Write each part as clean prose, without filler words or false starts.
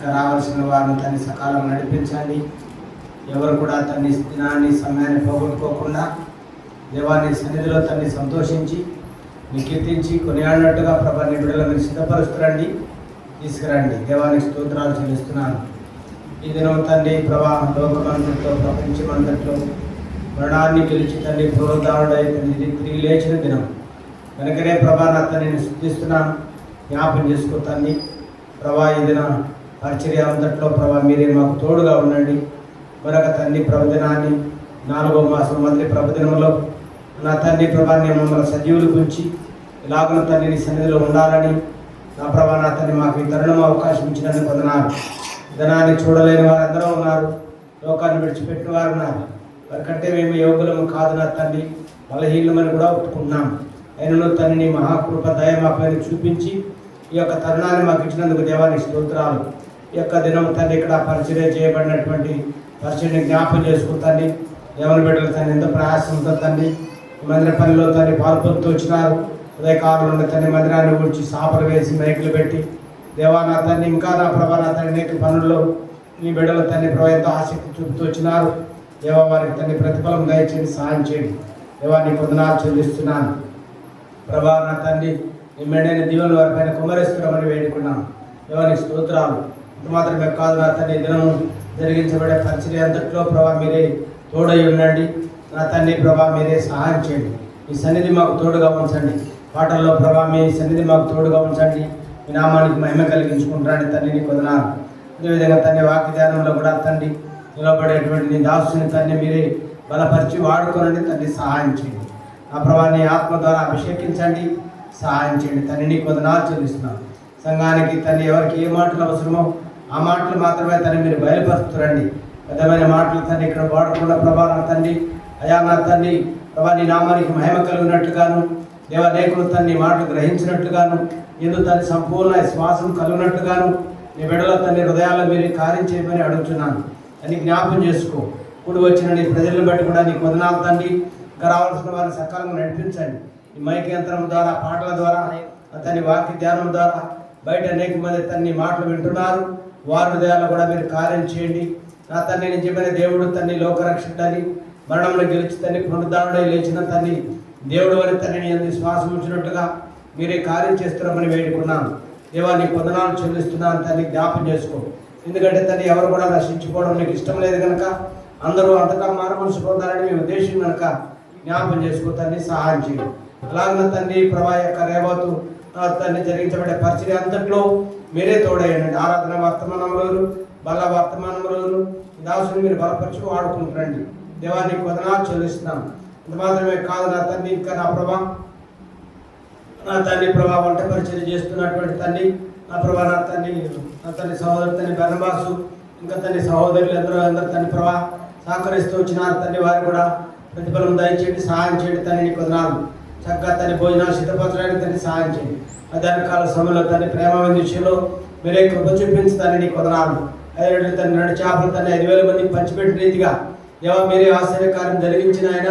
ఇంకా రావాల్సిన వారిని తన సకాలం నడిపించండి. ఎవరు కూడా తన దినాన్ని సమయాన్ని పోగొట్టుకోకుండా దేవాన్ని సన్నిధిలో తన్ని సంతోషించి నీ కీర్తించి కొనియాడినట్టుగా ప్రభా నీ బిడ్డలు మీరు సిద్ధపరుస్తురండి, తీసుకురండి. దేవానికి స్తోత్రాలు చెల్లిస్తున్నాను. ఈ దినం తండ్రి ప్రభా లోకమంతట్లో ప్రపంచమంతట్లో మరణాన్ని గెలిచి తండ్రి పునరుద్ధారుడై తండ్రి తిరిగి లేచిన దినం కనుకనే ప్రభా నా తండ్రిని స్తుతిస్తున్నాను. జ్ఞాపం చేసుకో తండ్రి ప్రభా ఈ దిన పరిచర్య అంతట్లో ప్రభా మీరే మాకు తోడుగా ఉండండి. మరొక తండ్రి ప్రభుదినాన్ని 4వ మాసం మొదటి ప్రభుదినంలో నా తండ్రి ప్రభా నేను మమ్మల్ని సజీవులు గురించి ఇలాగున తండ్రిని సన్నిధిలో ఉండాలని నా ప్రభా నా తండ్రి మాకు ఈ తరుణం అవకాశం ఇచ్చినందుకు వందనాలు. ధనాన్ని చూడలేని వారు అందరూ ఉన్నారు, లోకాన్ని విడిచిపెట్టిన వారు ఉన్నారు. వారికంటే మేము యోగులము కాదు నా తండ్రి, బలహీనమని కూడా ఒప్పుకున్నాం. అయినను తండ్రిని మహాకృప దయ మా పైన చూపించి ఈ యొక్క తరుణాన్ని మాకు ఇచ్చినందుకు దేవానికి స్తోత్రాలు. ఈ యొక్క దినం తండ్రి ఇక్కడ పరిచర్య చేయబడినటువంటి పరిచర్ని జ్ఞాపం చేసుకుంటండి. దేవుని బిడ్డలు తండ్రి ఎంత ప్రయాసంతో తండ్రి మందిర పనిలో తండ్రి పాల్పొందుతూ వచ్చినారు. ఉదయకాలం నుండి తండ్రి మందిరాన్ని ఊడ్చి సాపలు వేసి మైకులు పెట్టి దేవా నా తండ్రి ఇంకా నా ప్రభా నా తండ్రి అనేక పనుల్లో ఈ బిడ్డలు తండ్రి ప్రభా ఎంతో ఆసక్తి చూపుతూ వచ్చినారు. దేవా వారికి తండ్రి ప్రతిఫలం దయచేసి సహాయం చేయండి. దేవా నీ వందనాలు చెల్లిస్తున్నాను. ప్రభా నా తండ్రి ఈ మెండైన దీవెనలు వారి పైన కుమ్మరిస్తున్నామని వేడుకున్నాను. దేవానికి స్తోత్రాలు. ఇంత మాత్రమే కాదు నా తండ్రి దినం జరిగించబడే పరిచర్య అంతట్లో ప్రభా మీరే తోడై ఉండండి. నా తండ్రి ప్రభా మీరే సహాయం చేయండి. మీ సన్నిధి మాకు తోడుగా ఉంచండి. పాటల్లో ప్రభా మీ సన్నిధి మాకు తోడుగా ఉంచండి. మీ నామానికి మహిమ కలిగించుకుంటారని తండ్రి నీకు వందనాలు. అదేవిధంగా తండ్రి వాక్య ధ్యానంలో కూడా తండ్రి నిలబడేటువంటి నీ దాసుని తండ్రి మీరే బలపరిచి వాడుకోనండి. తండ్రి సహాయం చేయండి. నా ప్రభా నీ ఆత్మ ద్వారా అభిషేకించండి, సహాయం చేయండి. తండ్రి నీకు వందనాలు చెల్లిస్తున్నాను. సంఘానికి తండ్రి ఎవరికి ఏ మాటలు అవసరమో ఆ మాటలు మాత్రమే తండ్రి మీరు బయలుపరుస్తురండి. పెద్దమైన మాటలు తండ్రి ఇక్కడ వాడకుండా ప్రభా నా తండ్రి అయా నా తండ్రి ప్రభా నీ నామానికి మహిమ కలిగినట్టుగాను దేవనేకులు తండ్రి మాటలు గ్రహించినట్టుగాను ఎందుకు తండ్రి సంపూర్ణ శ్వాసం కలిగినట్టుగాను నీ బిడ్డల తండ్రి హృదయాల్లో మీరు కార్యం చేయమని అడుగుతున్నాను అని జ్ఞాపం చేసుకో. కూడి వచ్చిన నీ ప్రజలను బట్టి కూడా నీకు వందనాలు తండ్రి. ఇంకా రావాల్సిన వారిని సకాలంగా నడిపించండి. ఈ మైక్ యంత్రం ద్వారా పాటల ద్వారా తండ్రి వాక్య ధ్యానం ద్వారా బయట అనేక మంది తండ్రి మాటలు వింటున్నారు. వారి హృదయాల్లో కూడా మీరు కార్యం చేయండి. నా తండ్రి నిజమైన దేవుడు తండ్రి లోకరక్షకుడని మరణంలో గెలిచి తండ్రి పునరుద్ధారుడై లేచిన తండ్రి దేవుడు అని తండ్రిని ఎందుకు శ్వాసం ఉంచినట్టుగా మీరే కార్యం చేస్తున్నామని వేడుకున్నాను. దేవా నీకు వందనాలు చెల్లిస్తున్నాను తండ్రి. జ్ఞాపం చేసుకో. ఎందుకంటే తండ్రి ఎవరు కూడా నశించుకోవడం నీకు ఇష్టం లేదు కనుక అందరూ అంతటా మారుమనసు పొందాలని మీ ఉద్దేశం కనుక జ్ఞాపం చేసుకో తండ్రి. సహాయం చేయండి. అలాగే తండ్రి ప్రభా యొక్క రేవతు తండ్రి జరిగించబడే పరిచర్య అంతట్లో మీరే తోడయ్యండి. ఆరాధన వర్తమానంలోను బల వర్తమానంలోను దాసుని మీరు బలపరిచి వాడుకుంటారండి. దేవానికి వందనాలు చెల్లిస్తున్నాను. ఇంత మాత్రమే కాదు నా తండ్రి ఇంకా నా ప్రభా నా తండ్రి ప్రభా వంట పరిచర్య చేస్తున్నటువంటి తండ్రి నా ప్రభా నా తండ్రి సహోదరు తండ్రి బర్నబాసు ఇంకా తండ్రి సహోదరులు అందరూ తండ్రి ప్రభా సహకరిస్తూ వచ్చినారు తండ్రి. వారు కూడా ప్రతిఫలం దయచేయండి, సహాయం చేయండి తండ్రి. నీకు వందనాలు. చక్కగా తండ్రి భోజనాలు సిద్ధపరచడానికి తండ్రి సహాయం చేయండి. మధ్యాహ్న కాల సమయంలో తండ్రి ప్రేమ విషయంలో మీరే కృప చూపించుతానని నీకు వందనాలు. అదే తండ్రి 2 చేపలు తండ్రి 5,000 మందికి పంచిపెట్టిన రీతిగా దేవా మీరే ఆశ్చర్యకార్యం జరిగించిన ఆయన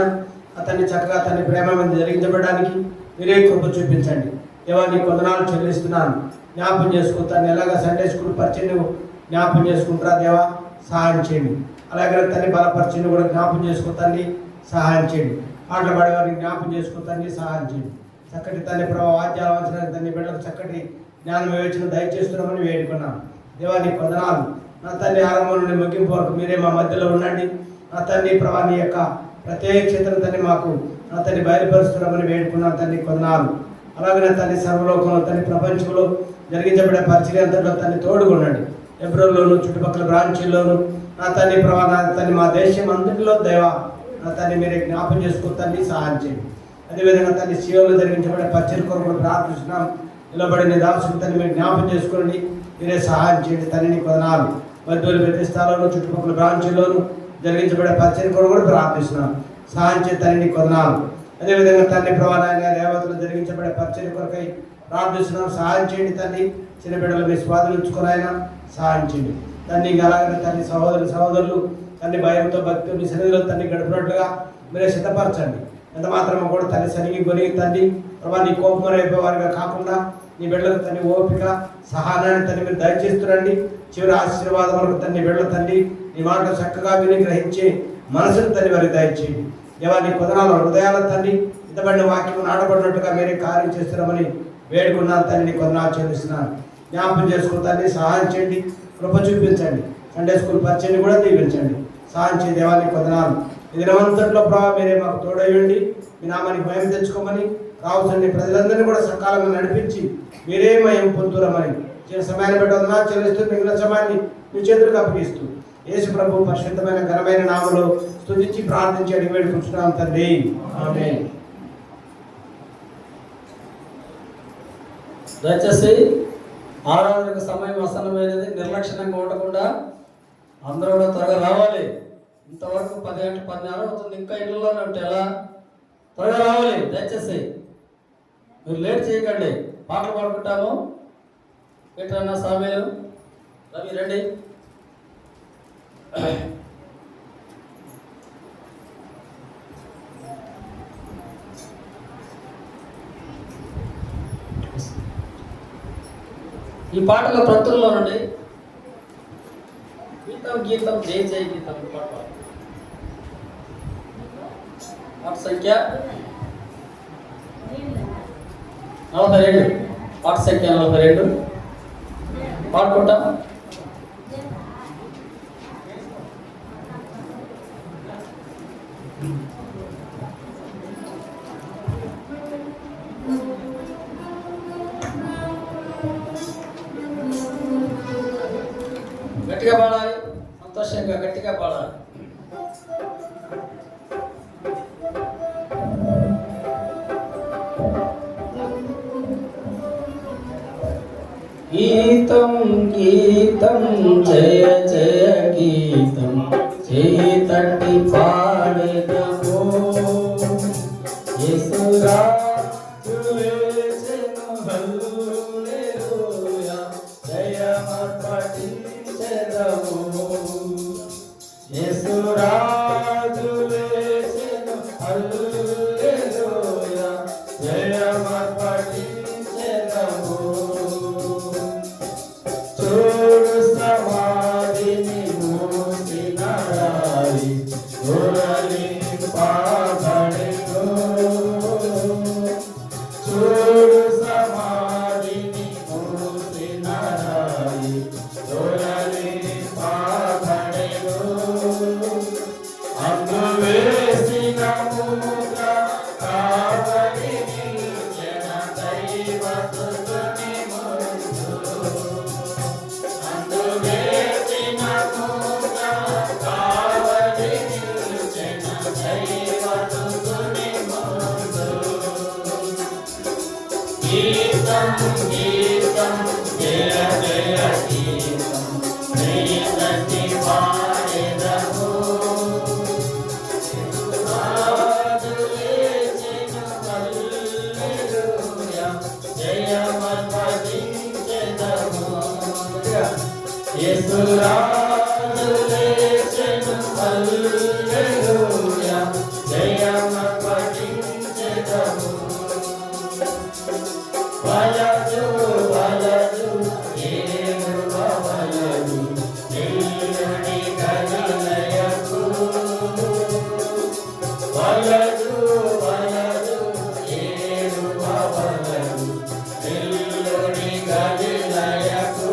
అతన్ని చక్కగా తండ్రి ప్రేమ మీద జరిగించబడడానికి మీరే కృప చూపించండి. దేవా నీకు వందనాలు చెల్లిస్తున్నాను. జ్ఞాపం చేసుకుంటాను. ఎలాగ సండే స్కూల్ పరిచయం జ్ఞాపం చేసుకుంటారా దేవా సహాయం చేయండి. అలాగే తండ్రి బలపరిచయం కూడా జ్ఞాపం చేసుకుంటాన్ని సహాయం చేయండి. పాటలు పాడేవారికి జ్ఞాపం చేసుకుంటాన్ని సహాయం చేయండి. చక్కటి తండ్రి ప్రభావ వాద్యాలు వంచడానికి తండ్రి బిడ్డలకు చక్కటి జ్ఞానం వివేచన దయచేస్తున్నామని వేడుకున్నాను. దేవా నీకు వందనాలు. నా తండ్రి ఆరంభం నుండి ముగింపు వరకు మీరే మా మధ్యలో ఉండండి. నా తండ్రి ప్రభా నీ యొక్క ప్రత్యేకతను తండ్రి మాకు నా తండ్రి బయలుపరుస్తున్నామని వేడుకున్నాను తండ్రి. వందనాలు. అలాగే నా తండ్రి సర్వలోకంలో తండ్రి ప్రపంచంలో జరిగించబడే పరిచర్య అంతట్లో తండ్రి తోడుగా ఉండండి. ఎబ్రోల్లోను చుట్టుపక్కల బ్రాంచీల్లోను నా తండ్రి ప్రభా నా తండ్రి మా దేశం అంతటిలో దేవా నా తండ్రి మీరే జ్ఞాపం చేసుకుంటాన్ని సహాయం చేయండి. అదేవిధంగా తండ్రి సీఎంలో జరిగించబడే పరిచర్య కొరకు ప్రార్థిస్తున్నాం. నిలబడిన దాసుని తండ్రి మీరు జ్ఞాపం చేసుకోండి. మీరే సహాయం చేయండి తండ్రి. నీకు వందనాలు. మధ్యలో ప్రతి స్థలాల్లో చుట్టుపక్కల బ్రాంచీల్లోను జరిగించబడే పరిచర్య కొరకు కూడా ప్రార్థిస్తున్నాం. సహాయం చేయ తండ్రి. నీకు వందనాలు. అదేవిధంగా తండ్రి ప్రవాణాన్ని రేవతులు జరిగించబడే పరిచర్య కొరకై ప్రార్థిస్తున్నాం. సహాయం చేయండి తండ్రి. చిన్న బిడ్డలు మీ స్వాధీనించుకుని ఆయన సహాయం చేయండి తండ్రి. అలాగే తండ్రి సహోదరులు తండ్రి భయంతో భక్తి మీ సన్నిధిలో తండ్రి గడిపినట్లుగా మీరే సిద్ధపరచండి. ఎంత మాత్రమో కూడా తండ్రి సరిగి గొనిగి తండ్రి ప్రభా నీ కోపం రేపేవారిగా కాకుండా నీ బిడ్డలకు తండ్రి ఓపిక సహనాన్ని తండ్రి మీరు దయచేస్తురండి. చివరి ఆశీర్వాదం వరకు తండ్రి బిడ్డల తండ్రి నీ మాట చక్కగా విని గ్రహించే మనసును తండ్రి వారికి దయచేయండి. దేవా నీ కొదనాల హృదయాల తండ్రి ఇంతబడిన వాక్యం నాటబడినట్టుగా మీరే కార్యం చేస్తున్నామని వేడుకున్నాను తండ్రి. నీ కొదనాలు చెల్లిస్తున్నాను. జ్ఞాపకం చేసుకుని తండ్రి సహాయం చేయండి, కృప చూపించండి. సండే స్కూల్ పరిచయాన్ని కూడా దీవించండి. సహాయం చేయ దేవానికి వందనాలు. ఈ దినవంతట్లో ప్రభావ మీరే మాకు తోడయ్యండి. మీ నామానికి భయం తెచ్చుకోమని రావుసండి ప్రజలందరినీ కూడా సకాలంగా నడిపించి మీరే మయం పొందురమని చిన్న సమయాన్ని బట్టి వందనాలు చెల్లిస్తూ మిగిలిన సమయాన్ని మీ చేతులకు అప్పగిస్తూ యేసు ప్రభు పరిశుద్ధమైన ఘనమైన నామములో స్తుతించి ప్రార్థించి అడిగి వేడుకుంటున్నాం తండ్రి. ఆమేన్. దయచేసి ఆరాధనకు సమయం ఆసన్నమైనది. నిర్లక్ష్యంగా ఉండకుండా అందరూ కూడా త్వరగా రావాలి. ఇంతవరకు 10 గంటలు 10:30 అవుతుంది. ఇంకా ఇళ్ళలోనే ఉంటే ఎలా? త్వరగా రావాలి. దయచేసి మీరు లేట్ చేయకండి. పాటలు పాడుకుంటాము. ఎట్లన్నా సామేలు రవి రండి. ఈ పాటల ప్రతుల్లో నుండి గీతం జయ జయ గీతం పాట సంఖ్య 42 పాట సంఖ్య 42 పాడుకుంటాం. గట్టిగా పాడాలి, సంతోషంగా గట్టిగా పాడాలి. గీతం గీతం జయ జయ గీతం చేయి తట్టి పాడెదము. యేసురాజు లేచెను హల్లెలూయా జయమర్పటించెదము. యేసురాజు లేచెను హల్లెలూయా జయమర్పటించెదము. చూడు సమాధిని మూసిన రాయి దొరలింపబడెను. చూడు సమాధిని మూసిన రాయి దొరలింపబడెను. అందు వేసిన ముద్ర కావలి నిలిచెన దైవస్తుని ముందు. అందు వేసిన ముద్ర కావలి నిలిచెన దైవస్తుని ముందు. గీతం గీతం జయ జయ గీతం జయ తట్టి పాడెదము. రాజు లేచెను హల్లెలూయా జయమర్పటించెదము. యేసురాజు లేచెను హల్లెలూయా జయమర్పటించెదము. వలదు వలదు ఏనువ వలదు నిల్లుని గలిలయకు. వలదు వలదు ఏనువ వలదు నిల్లుని గలిలయకు.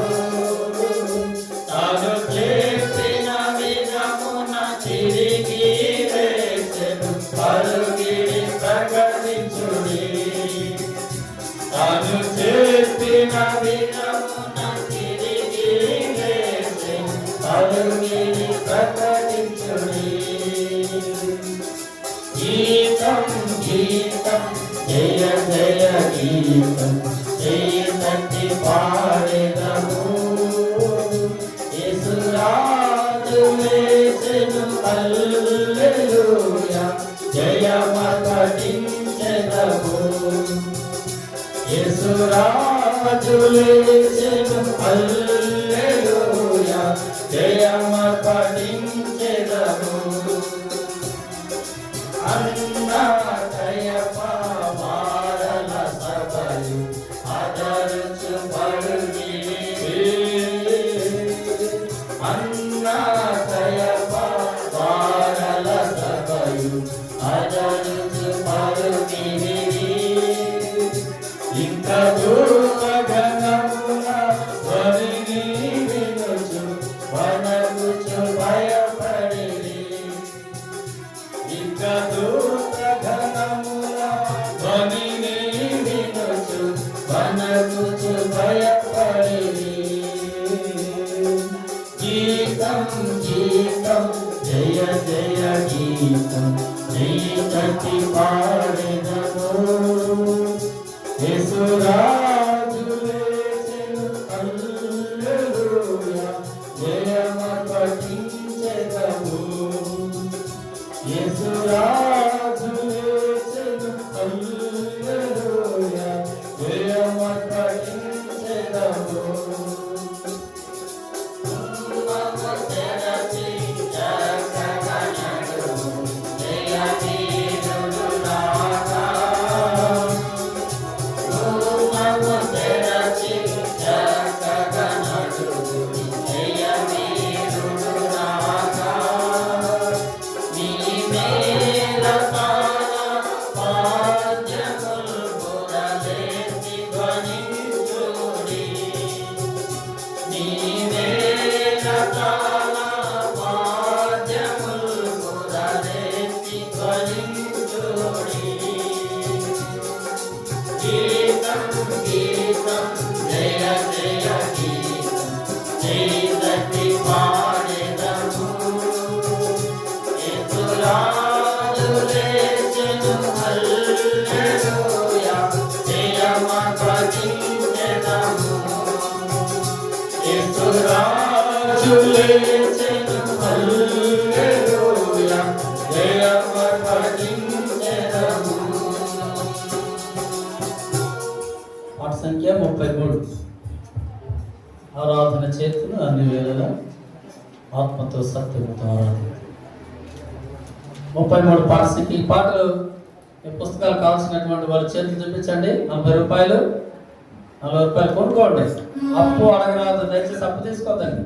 తాను చేసిన విధమున తిరిగి వేసెను పలుగిడి ప్రకటించుడి. తాను చేసిన విధమున తిరిగి వేసెను పలుగిడి ప్రకటించుడి. గీతం గీతం జయ జయ గీతం జయ తట్టి పాడెదము. యేసురాజు లేచెను హల్లెలూయా జయమర్పటించెదము. యేసురాజు లేచెను హల్లెలూయా జయమర్పటించెదము. అన్నాదయ పావారల సభలు అదరు జయ జయ గీతం జయతి పాడెదము యేసురాజు లేచెను హల్లెలూయా జయమ పఠించెదము యేసురాజు లేచెను హల్లెలూయా జయమ పఠించెదము పాట సంఖ్య 33. ఆరాధన చేతులు అన్ని వేళలా ఆత్మతో సత్యముతో ఆరాధన. 33 పాట సంఖ్య. ఈ పాటలు ఈ పుస్తకాలు కావాల్సినటువంటి వాళ్ళ చేతులు చూపించండి. 40 రూపాయలు 40 రూపాయలు కొనుక్కోండి. అప్పు అడగరాదు, దయచేసి అప్పు తీసుకోవద్దండి.